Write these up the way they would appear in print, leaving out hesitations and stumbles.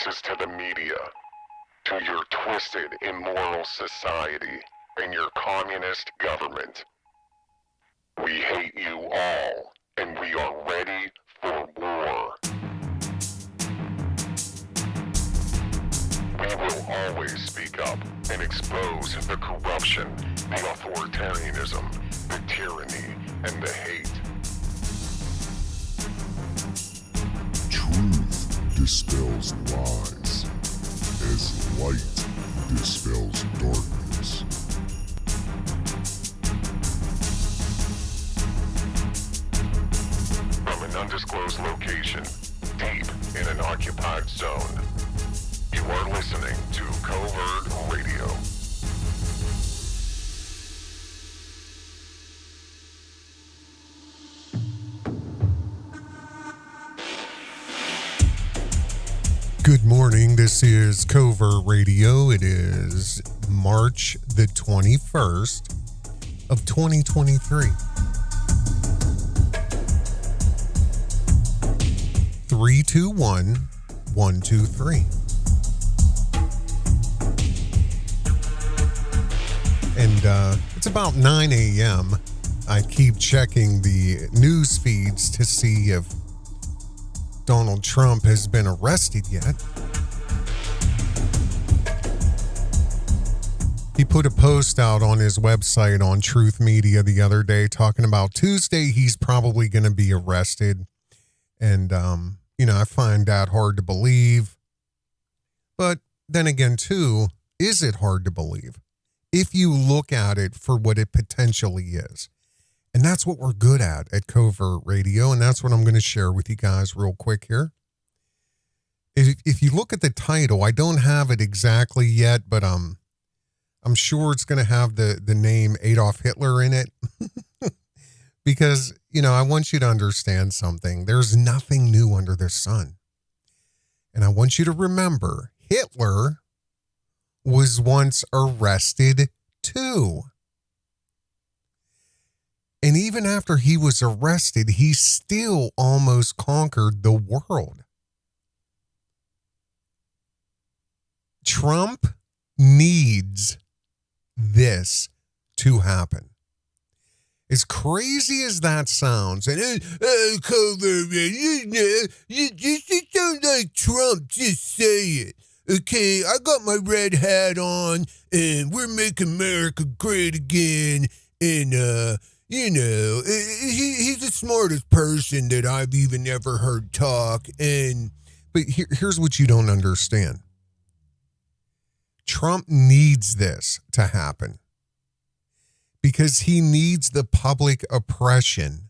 is to the media, to your twisted, immoral society, and your communist government. We hate you all, and we are ready for war. We will always speak up and expose the corruption, the authoritarianism, the tyranny, and the hate. Truth dispels lies, as light dispels darkness. From an undisclosed location, deep in an occupied zone, you are listening to Covert Radio. Good morning, this is Covert Radio. It is March the 21st of 2023. 3, 2, 1, 1, 2, 3. And it's about 9 a.m. I keep checking the news feeds to see if Donald Trump has been arrested yet. He put a post out on his website on Truth Media the other day talking about Tuesday he's probably going to be arrested. And, I find that hard to believe. But then again, too, is it hard to believe? If you look at it for what it potentially is. And that's what we're good at Covert Radio, and that's what I'm going to share with you guys real quick here. If you look at the title, I don't have it exactly yet, but I'm sure it's going to have the name Adolf Hitler in it. Because, I want you to understand something. There's nothing new under the sun. And I want you to remember, Hitler was once arrested too. And even after he was arrested, he still almost conquered the world. Trump needs this to happen. As crazy as that sounds, and you just sound like Trump, just say it. Okay, I got my red hat on, and we're making America great again, and, he's the smartest person that I've even ever heard talk. But here's what you don't understand. Trump needs this to happen because he needs the public oppression.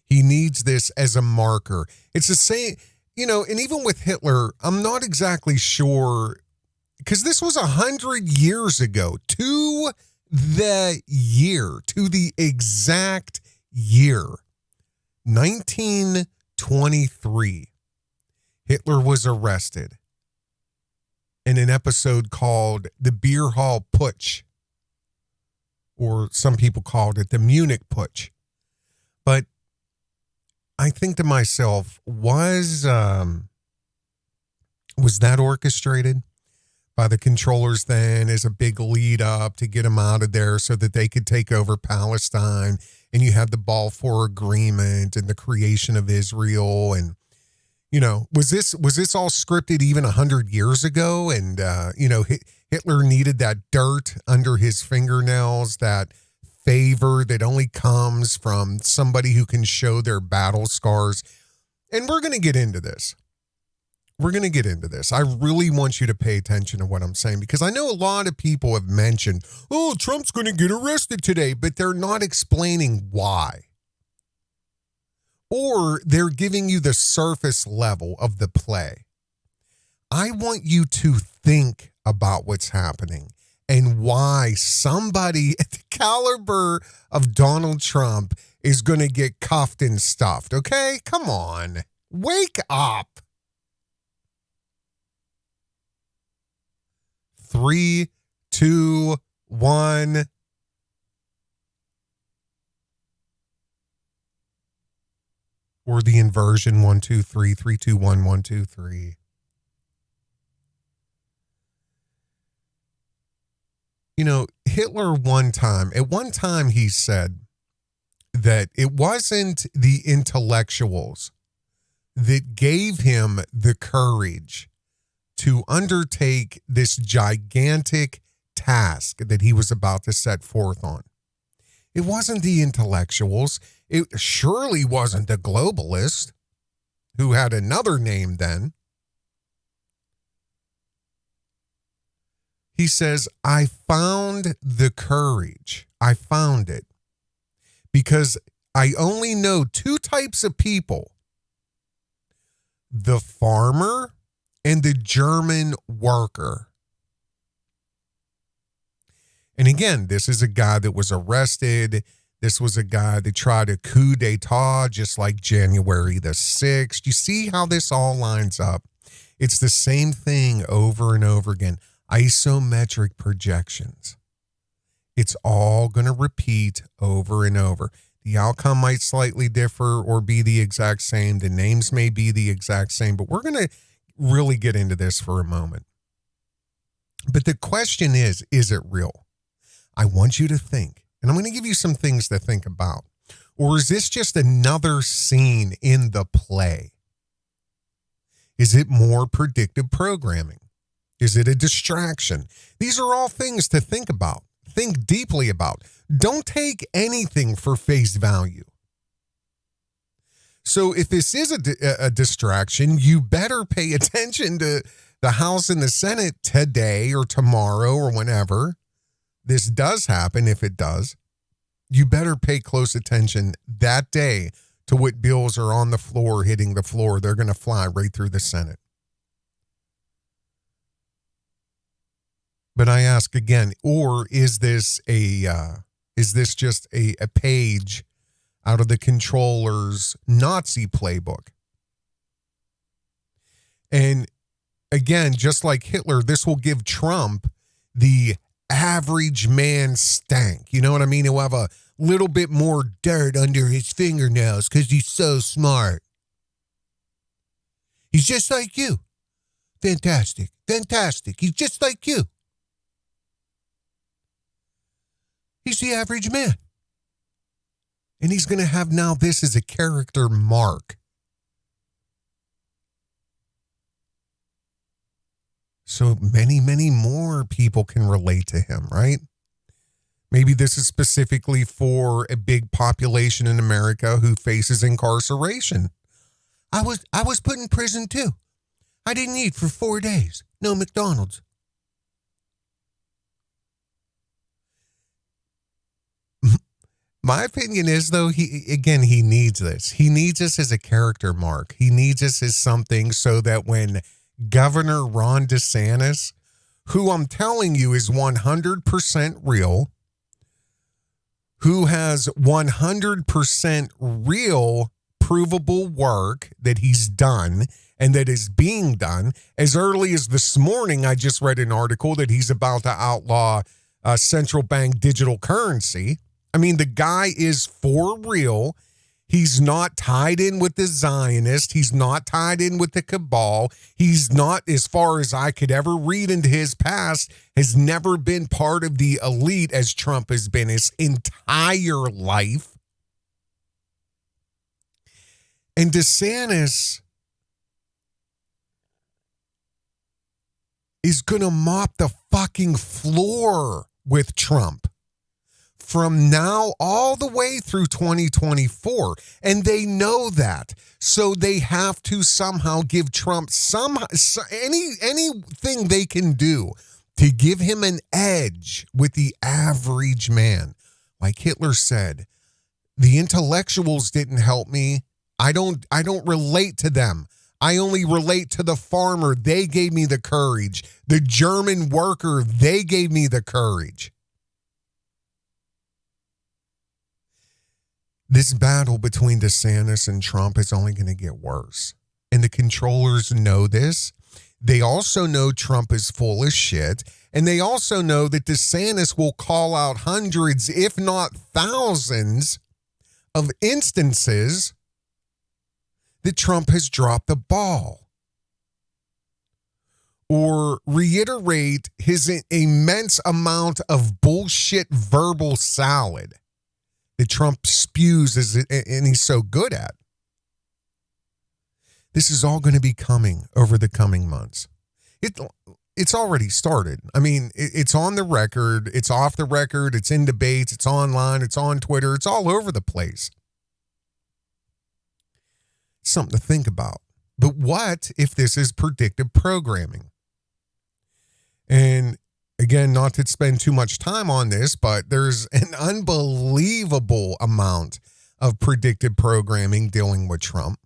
He needs this as a marker. It's the same, and even with Hitler, I'm not exactly sure, because this was 100 years ago, to the exact year, 1923, Hitler was arrested in an episode called the Beer Hall Putsch, or some people called it the Munich Putsch. But I think to myself, was that orchestrated by the controllers then as a big lead up to get them out of there so that they could take over Palestine? And you have the Balfour Agreement and the creation of Israel. And, was this all scripted even 100 years ago? And, Hitler needed that dirt under his fingernails, that favor that only comes from somebody who can show their battle scars. And we're going to get into this. I really want you to pay attention to what I'm saying, because I know a lot of people have mentioned, Trump's going to get arrested today, but they're not explaining why. Or they're giving you the surface level of the play. I want you to think about what's happening and why somebody at the caliber of Donald Trump is going to get cuffed and stuffed. Okay? Come on. Wake up. 3, 2, 1. Or the inversion, 1, 2, 3, 3, 2, 1, 1, 2, 3. Hitler at one time he said that it wasn't the intellectuals that gave him the courage to undertake this gigantic task that he was about to set forth on. It wasn't the intellectuals. It surely wasn't the globalists, who had another name then. He says, I found the courage. I found it because I only know two types of people: the farmer and the German worker. And again, this is a guy that was arrested. This was a guy that tried a coup d'etat just like January the 6th. You see how this all lines up? It's the same thing over and over again. Isometric projections. It's all going to repeat over and over. The outcome might slightly differ or be the exact same. The names may be the exact same, but we're going to really get into this for a moment. But the question is it real? I want you to think, and I'm going to give you some things to think about. Or is this just another scene in the play? Is it more predictive programming? Is it a distraction? These are all things to think about. Think deeply about. Don't take anything for face value. So if this is a distraction, you better pay attention to the House and the Senate today or tomorrow or whenever this does happen. If it does, you better pay close attention that day to what bills are on the floor, hitting the floor. They're going to fly right through the Senate. But I ask again, or is this just a page out of the controller's Nazi playbook? And again, just like Hitler, this will give Trump the average man stank. You know what I mean? He'll have a little bit more dirt under his fingernails because he's so smart. He's just like you. Fantastic. Fantastic. He's just like you. He's the average man. And he's going to have now this as a character mark. So many, many more people can relate to him, right? Maybe this is specifically for a big population in America who faces incarceration. I was put in prison too. I didn't eat for 4 days. No McDonald's. My opinion is, though, he needs this. He needs this as a character mark. He needs this as something so that when Governor Ron DeSantis, who I'm telling you is 100% real, who has 100% real provable work that he's done and that is being done. As early as this morning, I just read an article that he's about to outlaw central bank digital currency. I mean, the guy is for real. He's not tied in with the Zionists. He's not tied in with the cabal. He's not, as far as I could ever read into his past, has never been part of the elite as Trump has been his entire life. And DeSantis is going to mop the fucking floor with Trump from now all the way through 2024. And they know that. So they have to somehow give Trump anything they can do to give him an edge with the average man. Like Hitler said, the intellectuals didn't help me. I don't relate to them. I only relate to the farmer. They gave me the courage. The German worker, they gave me the courage. This battle between DeSantis and Trump is only going to get worse. And the controllers know this. They also know Trump is full of shit. And they also know that DeSantis will call out hundreds, if not thousands, of instances that Trump has dropped the ball. or reiterate his immense amount of bullshit verbal salad that Trump spews and he's so good at. This is all going to be coming over the coming months. It's already started. I mean, it's on the record. It's off the record. It's in debates. It's online. It's on Twitter. It's all over the place. Something to think about. But what if this is predictive programming? And again, not to spend too much time on this, but there's an unbelievable amount of predictive programming dealing with Trump.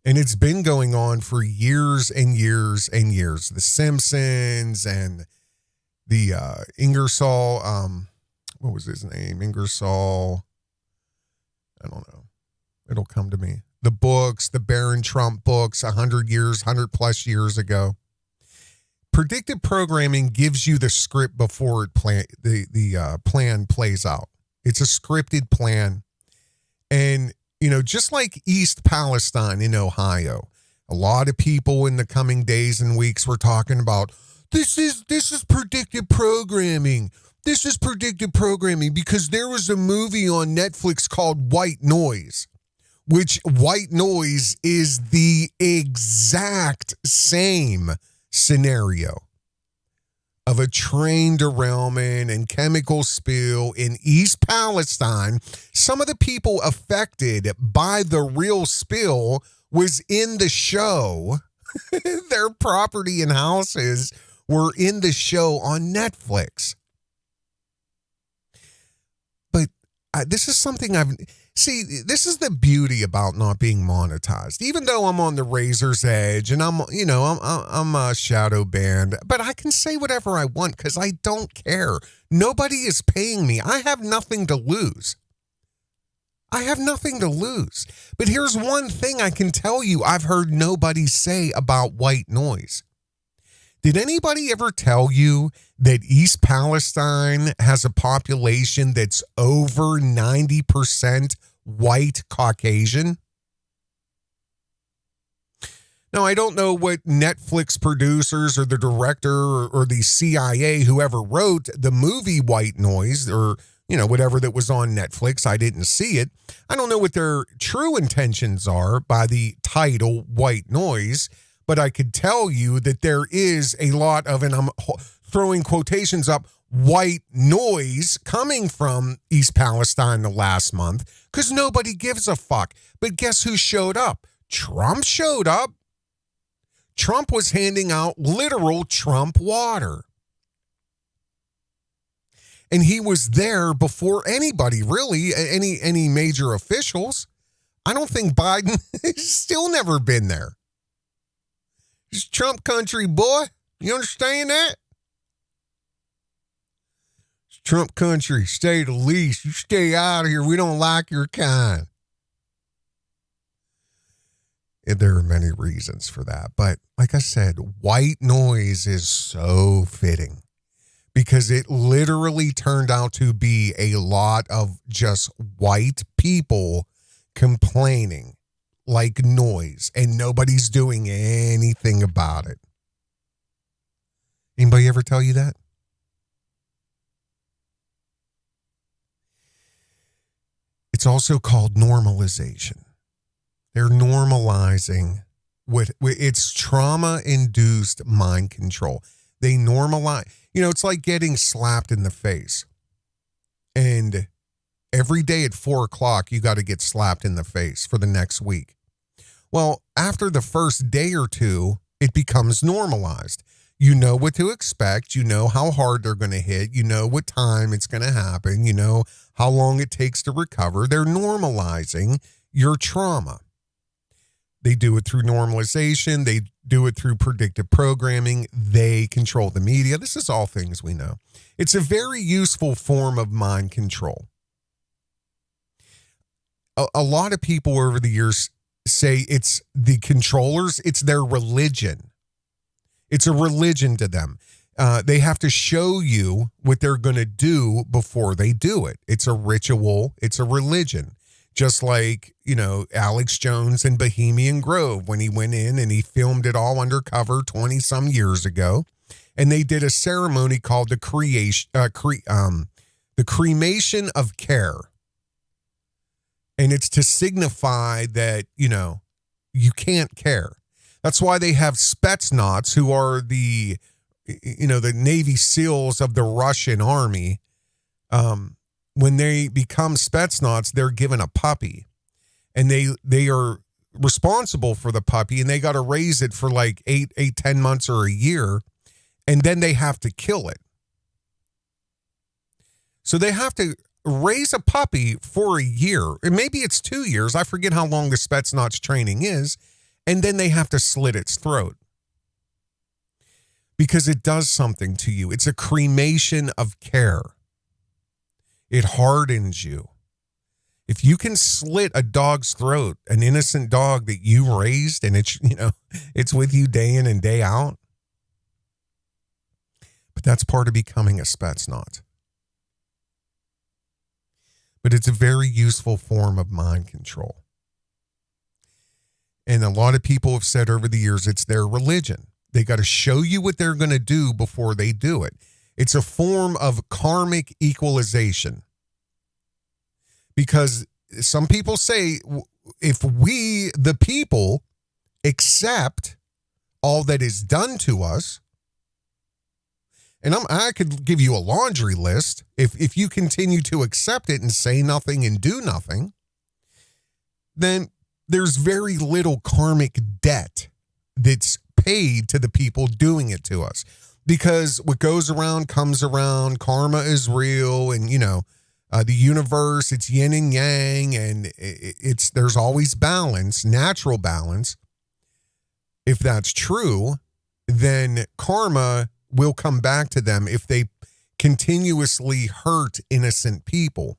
And it's been going on for years and years and years. The Simpsons and the Ingersoll, what was his name? Ingersoll, I don't know. It'll come to me. The books, the Barron Trump books, 100 plus years ago. Predictive programming gives you the script before the plan plays out. It's a scripted plan. And just like East Palestine in Ohio, a lot of people in the coming days and weeks were talking about, this is predictive programming. This is predictive programming because there was a movie on Netflix called White Noise, which White Noise is the exact same scenario of a train derailment and chemical spill in East Palestine. Some of the people affected by the real spill was in the show. Their property and houses were in the show on Netflix. But this is something this is the beauty about not being monetized. Even though I'm on the razor's edge and I'm a shadow banned, but I can say whatever I want because I don't care. Nobody is paying me. I have nothing to lose. But here's one thing I can tell you I've heard nobody say about White Noise. Did anybody ever tell you that East Palestine has a population that's over 90% white Caucasian? Now, I don't know what Netflix producers or the director or the CIA, whoever wrote the movie White Noise or, whatever that was on Netflix. I didn't see it. I don't know what their true intentions are by the title White Noise. But I could tell you that there is a lot of, and I'm throwing quotations up, white noise coming from East Palestine the last month because nobody gives a fuck. But guess who showed up? Trump showed up. Trump was handing out literal Trump water. And he was there before anybody, really, any major officials. I don't think Biden has still never been there. It's Trump country, boy. You understand that? It's Trump country. Stay the least. You stay out of here. We don't like your kind. And there are many reasons for that. But like I said, White Noise is so fitting because it literally turned out to be a lot of just white people complaining like noise, and nobody's doing anything about it. Anybody ever tell you that? It's also called normalization. They're normalizing it's trauma-induced mind control. They normalize, it's like getting slapped in the face. And every day at 4:00, you got to get slapped in the face for the next week. Well, after the first day or two, it becomes normalized. You know what to expect. You know how hard they're going to hit. You know what time it's going to happen. You know how long it takes to recover. They're normalizing your trauma. They do it through normalization. They do it through predictive programming. They control the media. This is all things we know. It's a very useful form of mind control. A lot of people over the years say it's the controllers, it's their religion. It's a religion to them. They have to show you what they're going to do before they do it. It's a ritual. It's a religion. Just like, Alex Jones in Bohemian Grove when he went in and he filmed it all undercover 20 some years ago. And they did a ceremony called the cremation of care. And it's to signify that, you can't care. That's why they have Spetsnaz, who are the Navy SEALs of the Russian army. When they become Spetsnaz, they're given a puppy, and they are responsible for the puppy, and they got to raise it for like 10 months or a year, and then they have to kill it. So they have to raise a puppy for a year, and maybe it's 2 years. I forget how long the Spetsnaz training is, and then they have to slit its throat because it does something to you. It's a cremation of care. It hardens you. If you can slit a dog's throat, an innocent dog that you raised, and it's with you day in and day out. But that's part of becoming a Spetsnaz. But it's a very useful form of mind control. And a lot of people have said over the years, it's their religion. They got to show you what they're going to do before they do it. It's a form of karmic equalization. Because some people say, if we, the people, accept all that is done to us, and I could give you a laundry list, if you continue to accept it and say nothing and do nothing, then there's very little karmic debt that's paid to the people doing it to us. Because what goes around comes around, karma is real, and the universe, it's yin and yang, and there's always balance, natural balance. If that's true, then karma will come back to them if they continuously hurt innocent people.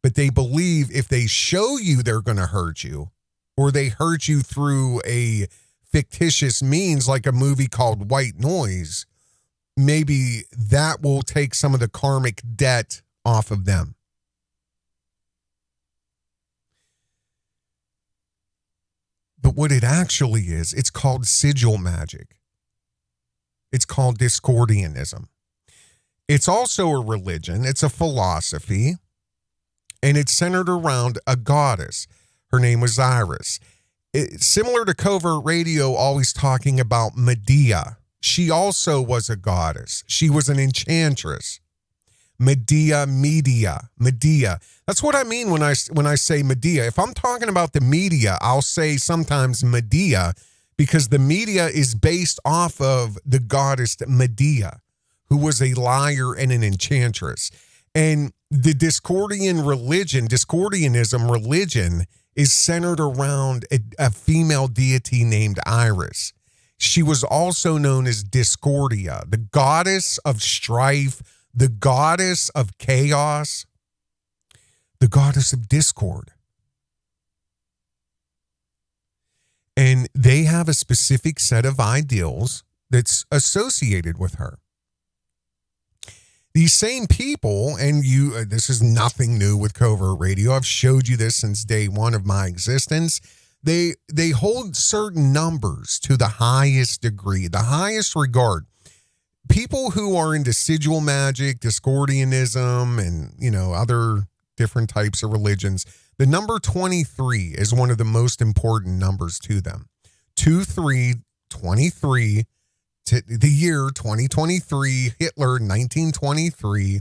But they believe if they show you they're going to hurt you, or they hurt you through a fictitious means like a movie called White Noise, maybe that will take some of the karmic debt off of them. But what it actually is, it's called sigil magic. It's called Discordianism. It's also a religion. It's a philosophy. And it's centered around a goddess. Her name was Iris. Similar to Covert Radio, always talking about Medea. She also was a goddess. She was an enchantress. Medea. That's what I mean when I say Medea. If I'm talking about the media, I'll say sometimes Medea, because the media is based off of the goddess Medea, who was a liar and an enchantress. And the Discordianism religion is centered around a female deity named Iris. She was also known as Discordia, the goddess of strife, the goddess of chaos, the goddess of discord. And they have a specific set of ideals that's associated with her. These same people, and this is nothing new with Covert Radio. I've showed you this since day one of my existence. They hold certain numbers to the highest degree, the highest regard. People who are into sigil magic, Discordianism, and other different types of religions, the number 23 is one of the most important numbers to them. 23, to the year 2023, Hitler, 1923,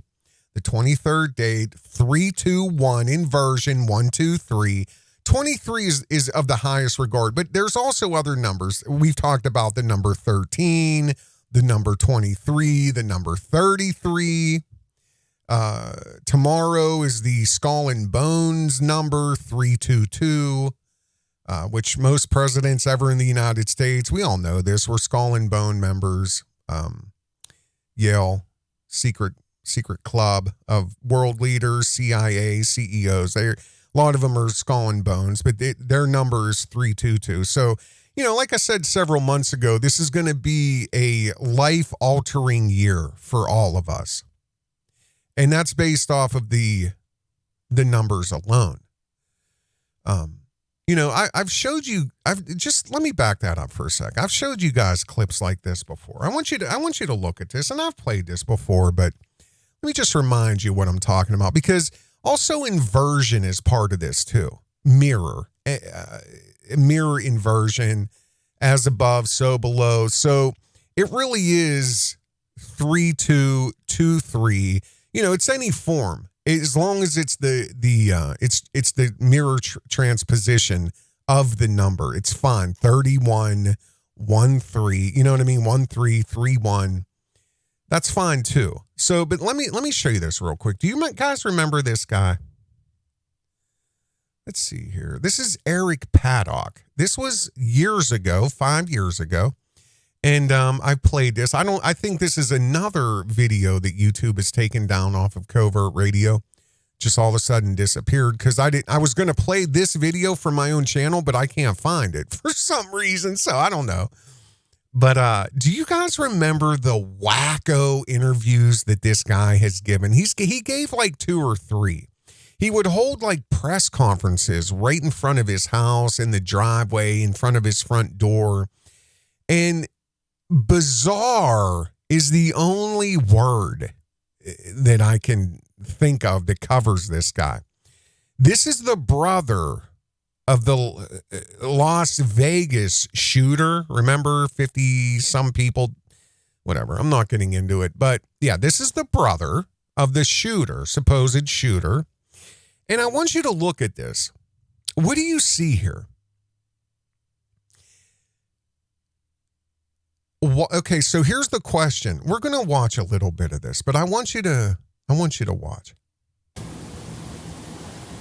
the 23rd date, 321 inversion, 123. 23 is of the highest regard, but there's also other numbers. We've talked about the number 13, the number 23, the number 33. Tomorrow is the skull and bones number, 322. Which most presidents ever in the United States, we all know this, were skull and bone members. Yale, secret club of world leaders, CIA, CEOs. A lot of them are skull and bones, but their number is 322. So, like I said several months ago, this is going to be a life-altering year for all of us. And that's based off of the numbers alone. You know, I've showed you, let me back that up for a sec. I've showed you guys clips like this before. I want you to look at this, and I've played this before, but let me just remind you what I'm talking about, because also inversion is part of this too. Mirror inversion, as above, so below. So it really is 3, 2, 2, 3. You know, it's any form. As long as it's it's the mirror transposition of the number, it's fine. 31, 1, 3. You know what I mean? 1, 3, 3, 1. That's fine too. So, but let me show you this real quick. Do you guys remember this guy? Let's see here. This is Eric Paddock. This was years ago, 5 years ago. And I played this. I think this is another video that YouTube has taken down off of Covert Radio. Just all of a sudden disappeared because I was going to play this video from my own channel, but I can't find it for some reason. So I don't know. But do you guys remember the wacko interviews that this guy has given? He gave like 2 or 3. He would hold like press conferences right in front of his house, in the driveway, in front of his front door. And bizarre is the only word that I can think of that covers this guy. This is the brother of the Las Vegas shooter. Remember, 50 some people, whatever. I'm not getting into it. But yeah, this is the brother of the shooter, supposed shooter. And I want you to look at this. What do you see here? Okay, so here's the question. We're going to watch a little bit of this, but I want you to watch.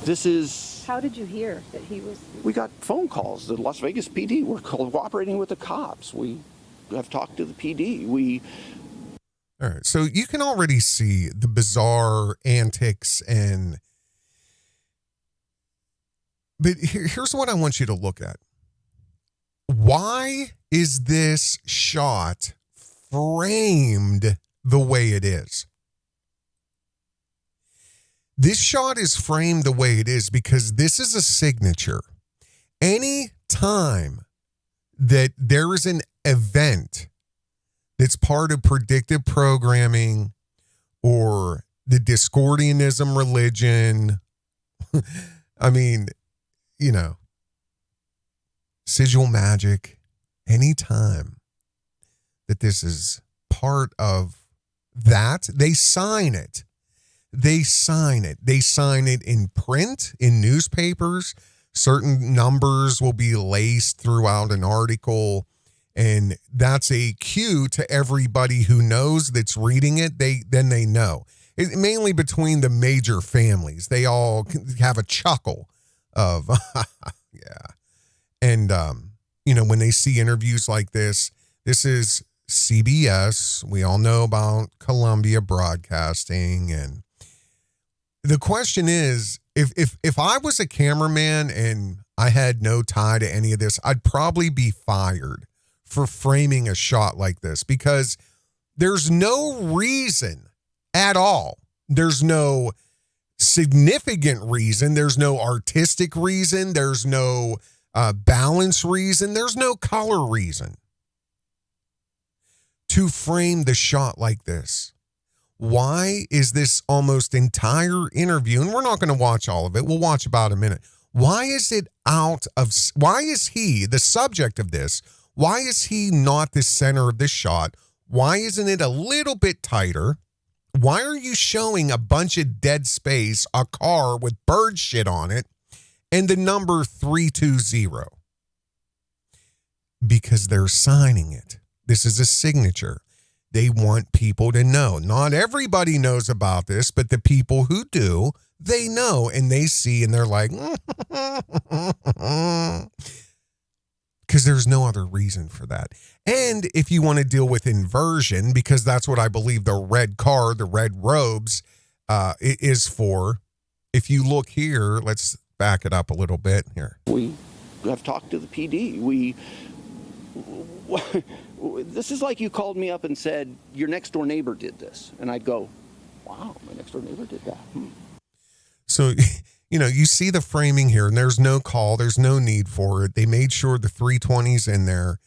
This is... How did you hear that he was... We got phone calls. The Las Vegas PD were cooperating with the cops. We have talked to the PD. All right, so you can already see the bizarre antics and... But here's what I want you to look at. Why is this shot framed the way it is? This shot is framed the way it is because this is a signature. Any time that there is an event that's part of predictive programming or the Discordianism religion, I mean, you know, sigil magic, anytime that this is part of that, they sign it. They sign it. They sign it in print, in newspapers. Certain numbers will be laced throughout an article, and that's a cue to everybody who knows that's reading it. Then they know. Mainly between the major families. They all have a chuckle of, yeah. And, you know, when they see interviews like this is CBS. We all know about Columbia Broadcasting. And the question is, if I was a cameraman and I had no tie to any of this, I'd probably be fired for framing a shot like this because there's no reason at all. There's no significant reason. There's no artistic reason. There's no balance reason. There's no color reason to frame the shot like this. Why is this almost entire interview, and we're not going to watch all of it, we'll watch about a minute. Why is he the subject of this? Why is he not the center of this shot? Why isn't it a little bit tighter? Why are you showing a bunch of dead space, a car with bird shit on it, and the number 320? Because they're signing it. This is a signature. They want people to know. Not everybody knows about this, but the people who do, they know and they see and they're like, because there's no other reason for that. And if you want to deal with inversion, because that's what I believe the red car, the red robes is for. If you look here, let's back it up a little bit here. We have talked to the PD. This is like you called me up and said, your next door neighbor did this. And I'd go, wow, my next door neighbor did that. So you see the framing here, and there's no call, there's no need for it. They made sure the 320's in there,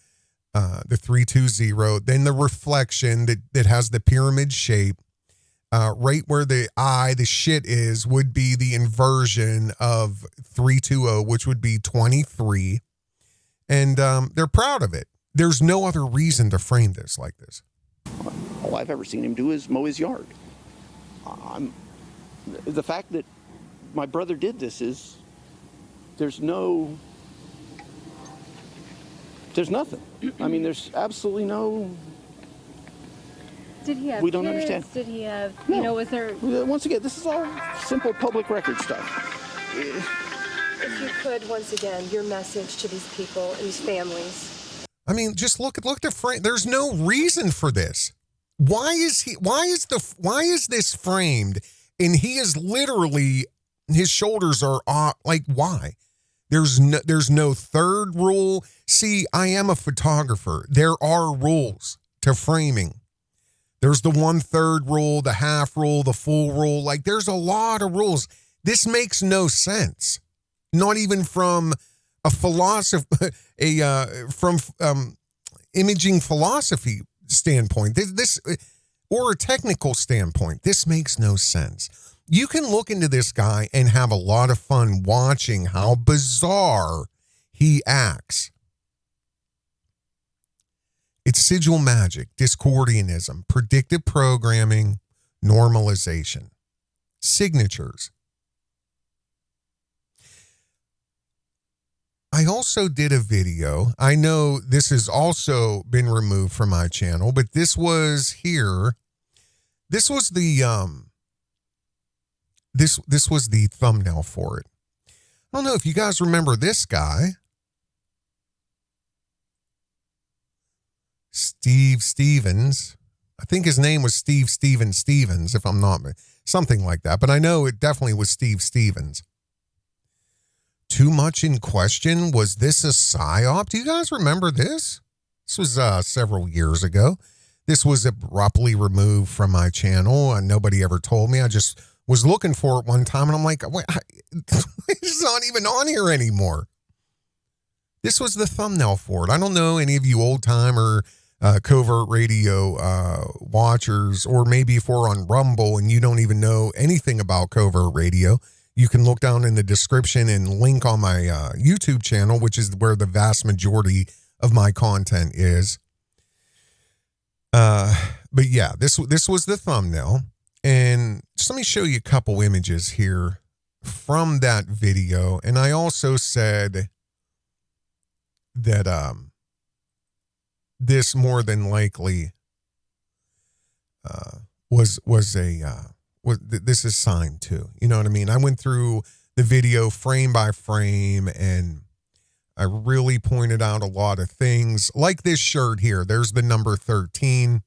the 320, then the reflection that has the pyramid shape. Right where the shit is, would be the inversion of 320, which would be 23. And they're proud of it. There's no other reason to frame this like this. All I've ever seen him do is mow his yard. The fact that my brother did this is, there's nothing. I mean, there's absolutely no. Did he have we don't kids? Understand. Did he have, No. Was there... Once again, this is all simple public record stuff. If you could, once again, your message to these people and these families. I mean, just look at the frame. There's no reason for this. Why is this framed? And he is literally, his shoulders are off. Like, why? There's no third rule. See, I am a photographer. There are rules to framing. There's the 1/3 rule, the half rule, the full rule. Like, there's a lot of rules. This makes no sense. Not even from a philosophy, from imaging philosophy standpoint. This or a technical standpoint. This makes no sense. You can look into this guy and have a lot of fun watching how bizarre he acts. It's sigil magic, Discordianism, predictive programming, normalization, signatures. I also did a video. I know this has also been removed from my channel, but this was here. This was the this was the thumbnail for it. I don't know if you guys remember this guy. Steve Stevens. I think his name was Stevens, if I'm not, something like that. But I know it definitely was Steve Stevens. Too much in question. Was this a psyop? Do you guys remember this? This was several years ago. This was abruptly removed from my channel, and nobody ever told me. I just was looking for it one time, and I'm like, wait, it's not even on here anymore. This was the thumbnail for it. I don't know any of you old-timer Covert Radio watchers, or maybe if we're on Rumble and you don't even know anything about Covert Radio, you can look down in the description and link on my YouTube channel, which is where the vast majority of my content is. But yeah, this was the thumbnail. And just let me show you a couple images here from that video. And I also said that this more than likely this is signed too. You know what I mean? I went through the video frame by frame, and I really pointed out a lot of things, like this shirt here. There's the number 13.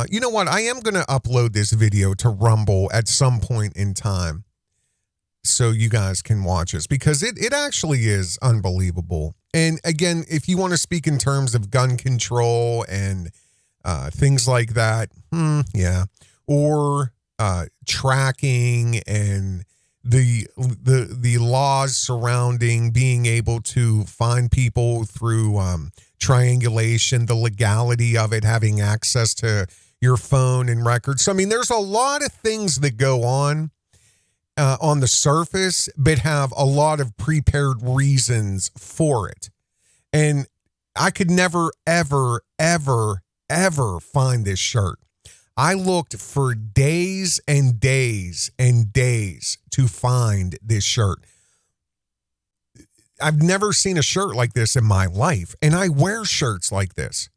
You know what? I am going to upload this video to Rumble at some point in time so you guys can watch this, because it actually is unbelievable. And again, if you want to speak in terms of gun control and things like that, yeah, or tracking and the laws surrounding being able to find people through triangulation, the legality of it, having access to your phone and records. So, I mean, there's a lot of things that go on the surface, but have a lot of prepared reasons for it. And I could never, ever, ever, ever find this shirt. I looked for days and days and days to find this shirt. I've never seen a shirt like this in my life, and I wear shirts like this.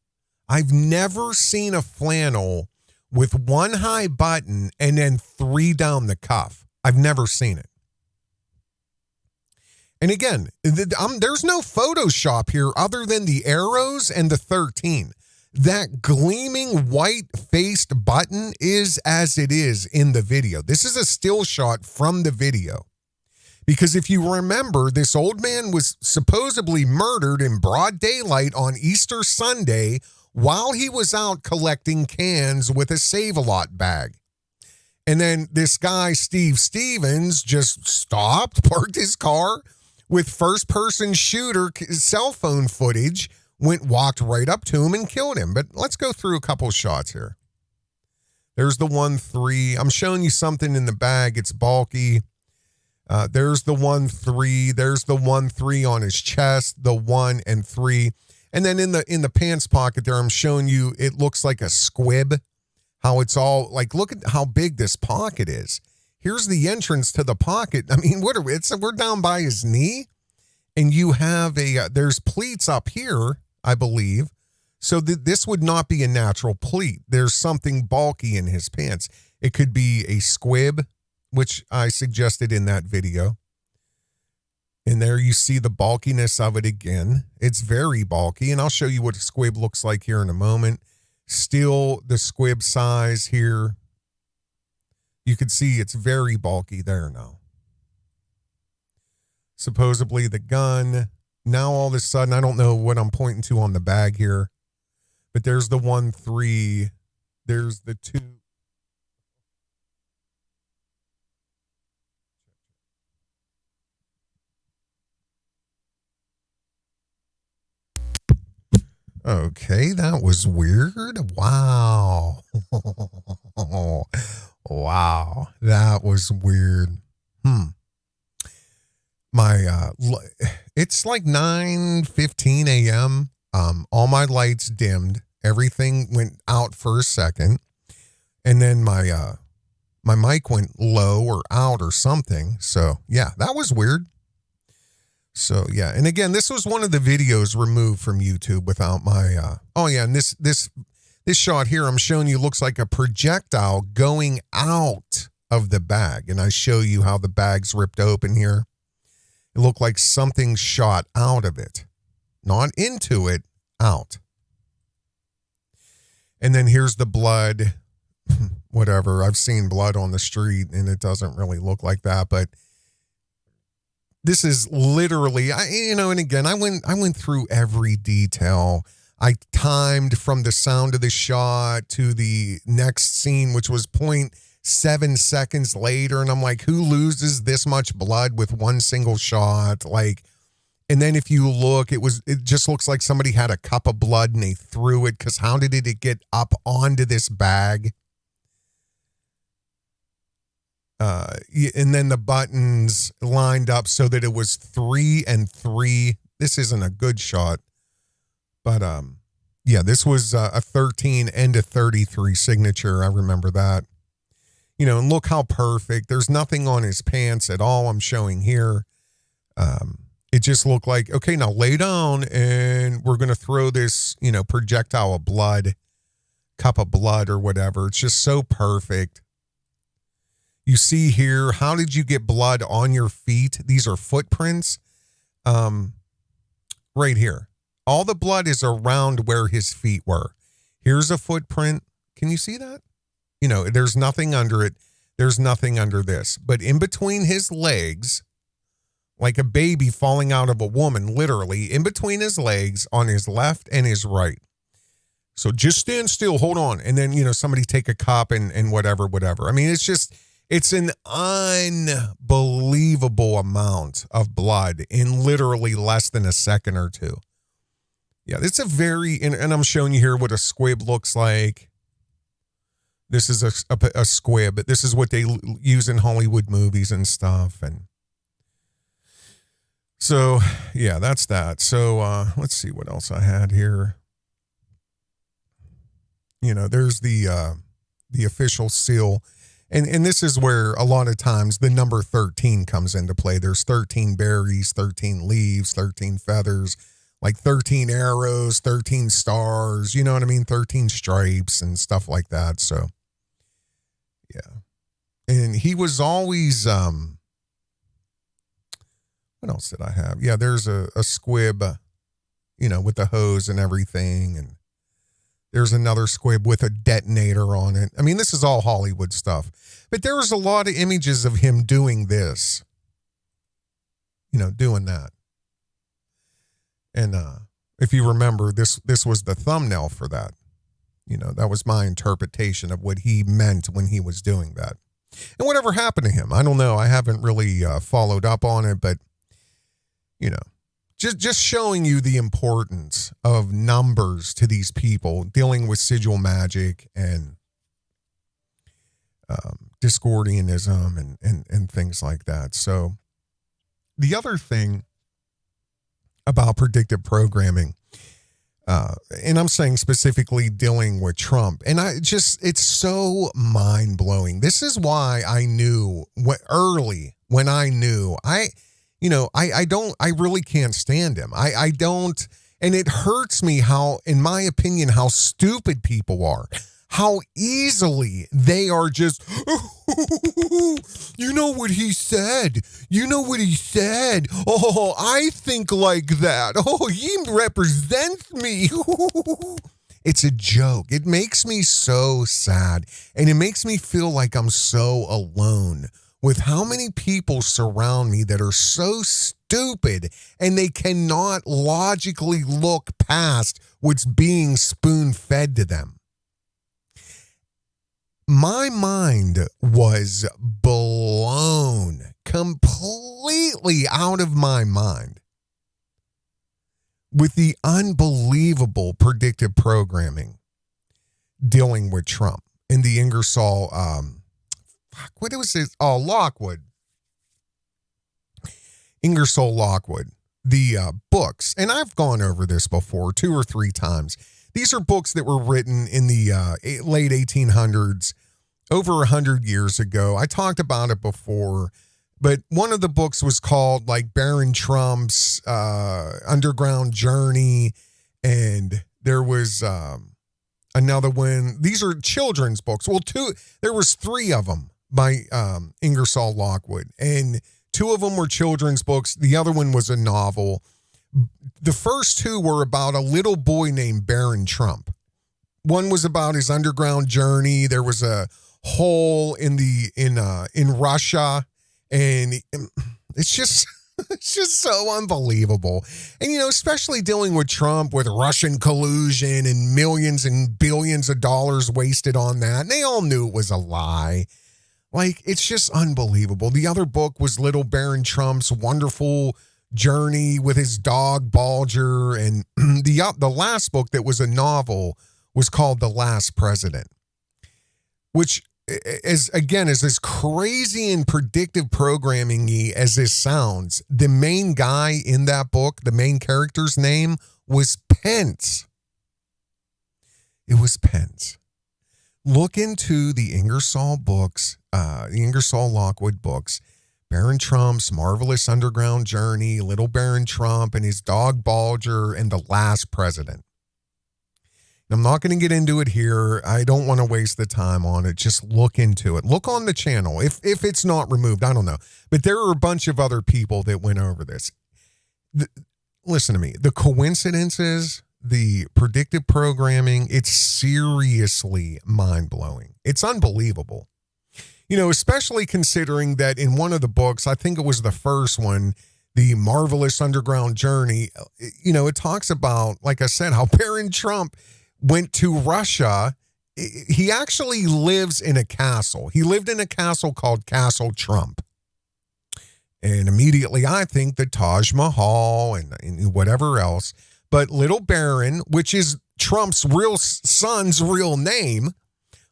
I've never seen a flannel with one high button and then 3 down the cuff. I've never seen it. And again, there's no Photoshop here other than the arrows and the 13. That gleaming white-faced button is as it is in the video. This is a still shot from the video. Because if you remember, this old man was supposedly murdered in broad daylight on Easter Sunday while he was out collecting cans with a Save-A-Lot bag. And then this guy, Steve Stevens, just stopped, parked his car with first-person shooter cell phone footage, walked right up to him and killed him. But let's go through a couple shots here. There's the 1-3. I'm showing you something in the bag. It's bulky. There's the 1-3. There's the 1-3 on his chest, the 1 and 3. And then in the pants pocket there, I'm showing you, it looks like a squib. How it's all like, look at how big this pocket is. Here's the entrance to the pocket. I mean, we're down by his knee, and you have there's pleats up here, I believe. So this would not be a natural pleat. There's something bulky in his pants. It could be a squib, which I suggested in that video. And there you see the bulkiness of it again. It's very bulky, and I'll show you what a squib looks like here in a moment. Still the squib size here. You can see it's very bulky there now. Supposedly the gun. Now all of a sudden, I don't know what I'm pointing to on the bag here, but there's the 1-3. There's the 2. Okay, that was weird. Wow. Wow, that was weird. It's like 9:15 a.m. All my lights dimmed. Everything went out for a second. And then my mic went low or out or something. So, yeah, that was weird. So, yeah. And again, this was one of the videos removed from YouTube without my, and this shot here I'm showing you looks like a projectile going out of the bag. And I show you how the bag's ripped open here. It looked like something shot out of it, not into it, out. And then here's the blood, whatever. I've seen blood on the street and it doesn't really look like that, but this is literally, and again, I went through every detail. I timed from the sound of the shot to the next scene, which was 0.7 seconds later. And I'm like, who loses this much blood with one single shot? Like, and then if you look, it just looks like somebody had a cup of blood and they threw it, because how did it get up onto this bag? And then the buttons lined up so that it was 3 and 3. This isn't a good shot, but this was a 13 and a 33 signature. I remember that. And look how perfect. There's nothing on his pants at all. I'm showing here. It just looked like, okay, now lay down and we're going to throw this, projectile of blood, cup of blood or whatever. It's just so perfect. You see here, how did you get blood on your feet? These are footprints. Right here. All the blood is around where his feet were. Here's a footprint. Can you see that? There's nothing under it. There's nothing under this. But in between his legs, like a baby falling out of a woman, literally, in between his legs on his left and his right. So just stand still, hold on. And then, somebody take a cup and whatever. I mean, it's an unbelievable amount of blood in literally less than a second or two. Yeah, it's a and I'm showing you here what a squib looks like. This is a squib. This is what they use in Hollywood movies and stuff. And so, yeah, that's that. So let's see what else I had here. There's the official seal. And this is where a lot of times the number 13 comes into play. There's 13 berries, 13 leaves, 13 feathers, like 13 arrows, 13 stars, you know what I mean? 13 stripes and stuff like that. So, yeah. And he was always, what else did I have? Yeah, there's a squib, with the hose and everything. And there's another squib with a detonator on it. I mean, this is all Hollywood stuff. But there was a lot of images of him doing this. Doing that. And if you remember, this was the thumbnail for that. That was my interpretation of what he meant when he was doing that. And whatever happened to him, I don't know. I haven't really followed up on it, but, you know, just showing you the importance of numbers to these people dealing with sigil magic and Discordianism and things like that. So the other thing about predictive programming, and I'm saying specifically dealing with Trump, and it's so mind blowing. This is why I knew when I knew I really can't stand him. I don't, and it hurts me how, in my opinion, how stupid people are. How easily they are just, you know what he said. You know what he said. Oh, I think like that. Oh, he represents me. It's a joke. It makes me so sad. And it makes me feel like I'm so alone with how many people surround me that are so stupid and they cannot logically look past what's being spoon-fed to them. My mind was blown completely out of my mind with the unbelievable predictive programming dealing with Trump in the Ingersoll, what was it? Oh, Lockwood. Ingersoll Lockwood, the books. And I've gone over this before 2 or 3 times. These are books that were written in the late 1800s, over 100 years ago. I talked about it before, but one of the books was called like Baron Trump's Underground Journey, and there was another one. These are children's books. Well, there was 3 of them by Ingersoll Lockwood, and 2 of them were children's books. The other one was a novel. The first 2 were about a little boy named Baron Trump. One was about his underground journey. There was a hole in Russia, and it's just so unbelievable. And especially dealing with Trump with Russian collusion and millions and billions of dollars wasted on that. And they all knew it was a lie. Like, it's just unbelievable. The other book was Little Baron Trump's wonderful journey with his dog Balger, and the last book that was a novel was called The Last President, which is as crazy and predictive programming-y as this sounds. The main guy in that book, the main character's name was Pence. It was Pence. Look into the Ingersoll books, the Ingersoll Lockwood books. Baron Trump's Marvelous Underground Journey, Little Baron Trump and his dog Balger, and The Last President. I'm not going to get into it here. I don't want to waste the time on it. Just look into it. Look on the channel. If it's not removed, I don't know. But there are a bunch of other people that went over this. Listen to me. The coincidences, the predictive programming, it's seriously mind-blowing. It's unbelievable. Especially considering that in one of the books, I think it was the first one, The Marvelous Underground Journey, it talks about, like I said, how Baron Trump went to Russia. He actually lives in a castle. He lived in a castle called Castle Trump. And immediately I think the Taj Mahal and whatever else. But Little Baron, which is Trump's son's real name,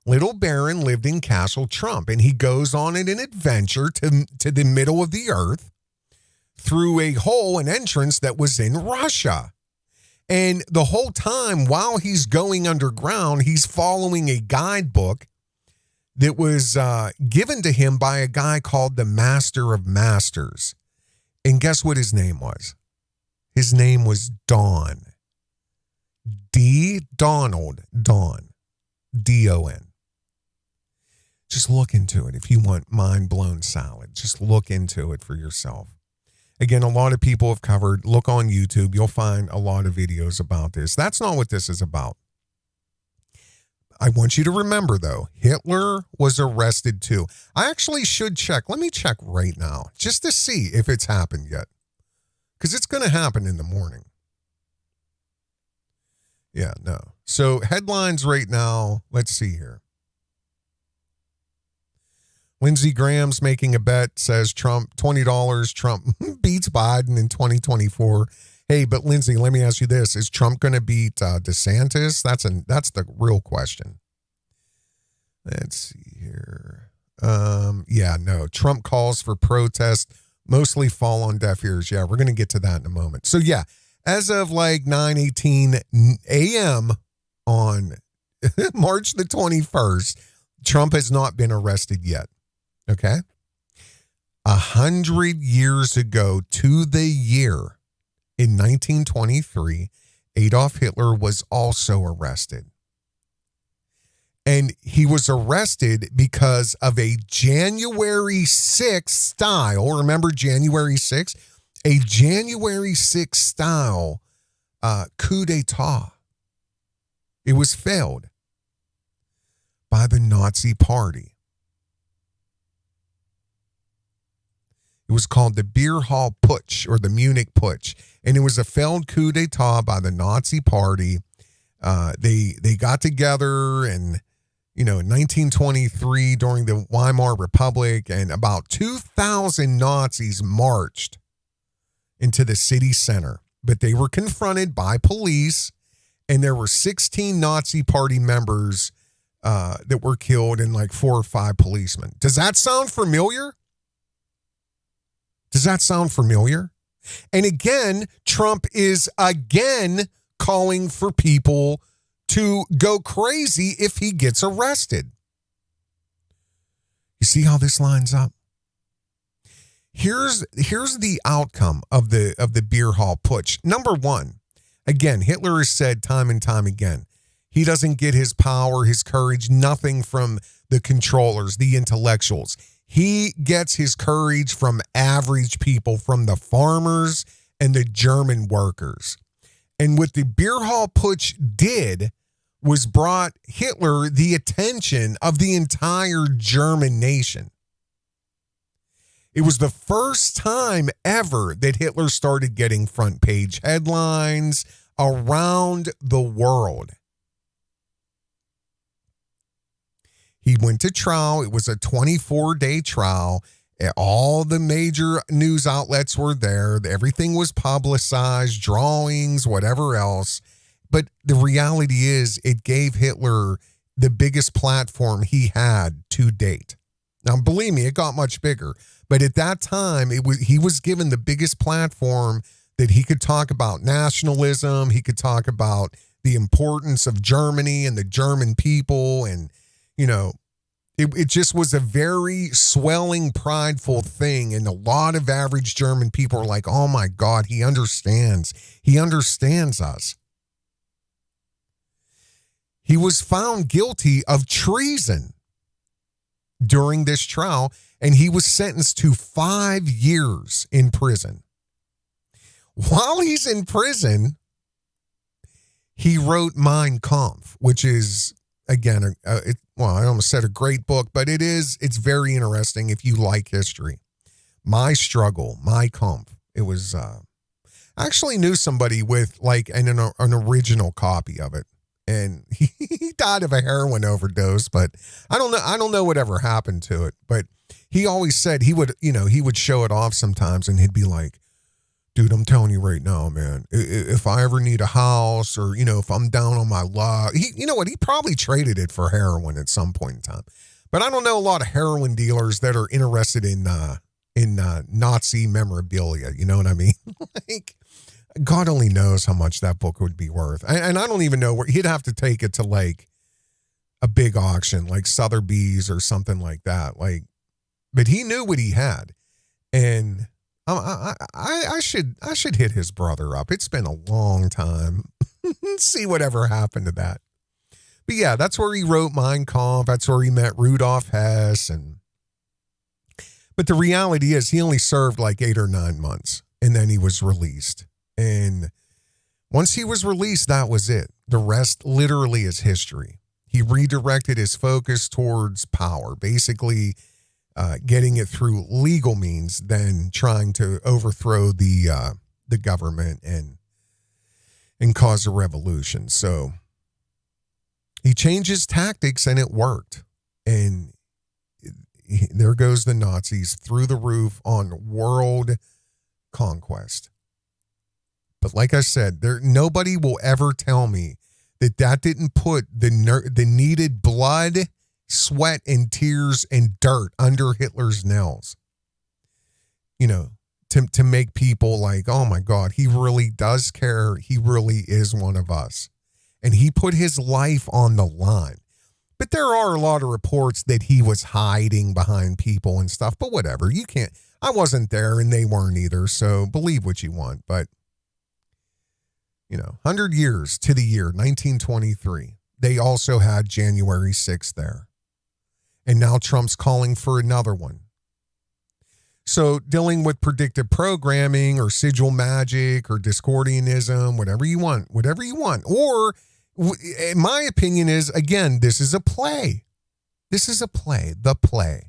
Little Baron lived in Castle Trump, and he goes on an adventure to the middle of the earth through an entrance that was in Russia. And the whole time while he's going underground, he's following a guidebook that was given to him by a guy called the Master of Masters. And guess what his name was? His name was Don. Donald, Don. D-O-N. Just look into it. If you want mind-blown salad, just look into it for yourself. Again, a lot of people have covered. Look on YouTube. You'll find a lot of videos about this. That's not what this is about. I want you to remember, though, Hitler was arrested too. I actually should check. Let me check right now just to see if it's happened yet. Because it's going to happen in the morning. Yeah, no. So headlines right now. Let's see here. Lindsey Graham's making a bet, says Trump, $20, Trump beats Biden in 2024. Hey, but Lindsey, let me ask you this. Is Trump going to beat DeSantis? That's the real question. Let's see here. Yeah, no. Trump calls for protest mostly fall on deaf ears. Yeah, we're going to get to that in a moment. So yeah, as of like 9:18 a.m. on March the 21st, Trump has not been arrested yet. Okay. 100 years ago to the year, in 1923, Adolf Hitler was also arrested. And he was arrested because of a January 6th style. Remember January 6th? A January 6th style coup d'etat. It was failed by the Nazi Party. It was called the Beer Hall Putsch, or the Munich Putsch. And it was a failed coup d'etat by the Nazi Party. They got together and, in 1923 during the Weimar Republic, and about 2,000 Nazis marched into the city center. But they were confronted by police, and there were 16 Nazi Party members that were killed, and like 4 or 5 policemen. Does that sound familiar? Does that sound familiar? And again, Trump is again calling for people to go crazy if he gets arrested. You see how this lines up? Here's the outcome of the beer hall putsch. Number one, again, Hitler has said time and time again, he doesn't get his power, his courage, nothing from the controllers, the intellectuals. He gets his courage from average people, from the farmers and the German workers. And what the beer hall putsch did was brought Hitler the attention of the entire German nation. It was the first time ever that Hitler started getting front page headlines around the world. He went to trial. It was a 24-day trial. All the major news outlets were there. Everything was publicized, drawings, whatever else. But the reality is, it gave Hitler the biggest platform he had to date. Now, believe me, it got much bigger. But at that time, he was given the biggest platform that he could talk about nationalism. He could talk about the importance of Germany and the German people. And, it just was a very swelling, prideful thing. And a lot of average German people are like, oh my God, he understands. He understands us. He was found guilty of treason during this trial, and he was sentenced to 5 years in prison. While he's in prison, he wrote Mein Kampf, which is, again, I almost said a great book, but it's very interesting if you like history. My Struggle, Mein Kampf. It was, I actually knew somebody with like an original copy of it. And he died of a heroin overdose, but I don't know whatever happened to it. But he always said he would show it off sometimes, and he'd be like, dude, I'm telling you right now, man, if I ever need a house, or, if I'm down on my luck, he probably traded it for heroin at some point in time. But I don't know a lot of heroin dealers that are interested in Nazi memorabilia. You know what I mean? Like, God only knows how much that book would be worth. And I don't even know where he'd have to take it to, like a big auction, like Sotheby's or something like that. Like, but he knew what he had. And I should hit his brother up. It's been a long time. See whatever happened to that. But yeah, that's where he wrote Mein Kampf. That's where he met Rudolf Hess. But the reality is, he only served like 8 or 9 months, and then he was released. And once he was released, that was it. The rest literally is history. He redirected his focus towards power, basically getting it through legal means, then trying to overthrow the government and cause a revolution. So he changed his tactics, and it worked. And there goes the Nazis through the roof on world conquest. But like I said, nobody will ever tell me that didn't put the needed blood, sweat, and tears and dirt under Hitler's nails. You know, to make people like, oh my God, he really does care. He really is one of us. And he put his life on the line. But there are a lot of reports that he was hiding behind people and stuff. But whatever, I wasn't there and they weren't either. So believe what you want. But, 100 years to the year 1923. They also had January 6th there. And now Trump's calling for another one. So dealing with predictive programming or sigil magic or Discordianism, whatever you want. Or, in my opinion is, again, this is a play. The play.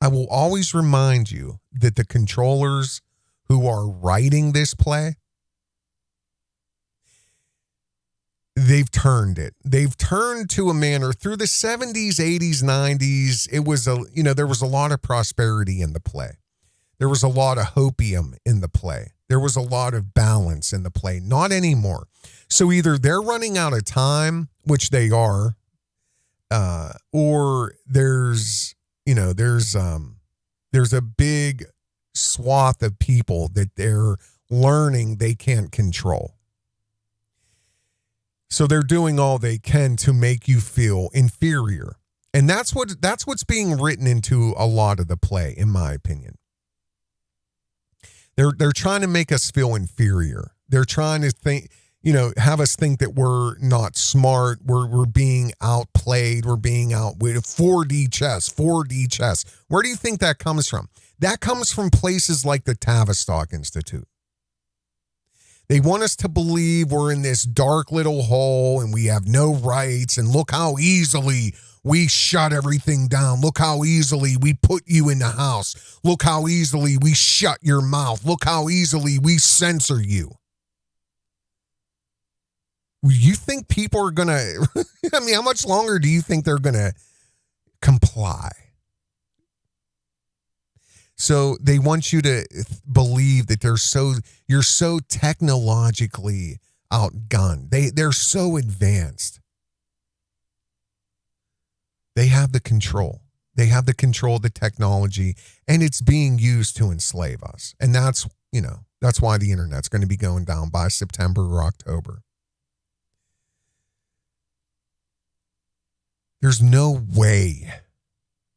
I will always remind you that the controllers who are writing this play, they've turned it. They've turned to a manner through the 70s, 80s, 90s. It was there was a lot of prosperity in the play. There was a lot of hopium in the play. There was a lot of balance in the play. Not anymore. So either they're running out of time, which they are, or there's a big swath of people that they're learning they can't control. So they're doing all they can to make you feel inferior. And that's what's being written into a lot of the play, in my opinion. They're trying to make us feel inferior. They're trying to have us think that we're not smart. We're being outplayed. We're being outwitted. 4D chess. Where do you think that comes from? That comes from places like the Tavistock Institute. They want us to believe we're in this dark little hole and we have no rights. And look how easily we shut everything down. Look how easily we put you in the house. Look how easily we shut your mouth. Look how easily we censor you. You think people are going to, how much longer do you think they're going to comply? So they want you to believe that you're so technologically outgunned. They're so advanced. They have the control. They have the control of the technology, and it's being used to enslave us. And that's why the internet's going to be going down by September or October. There's no way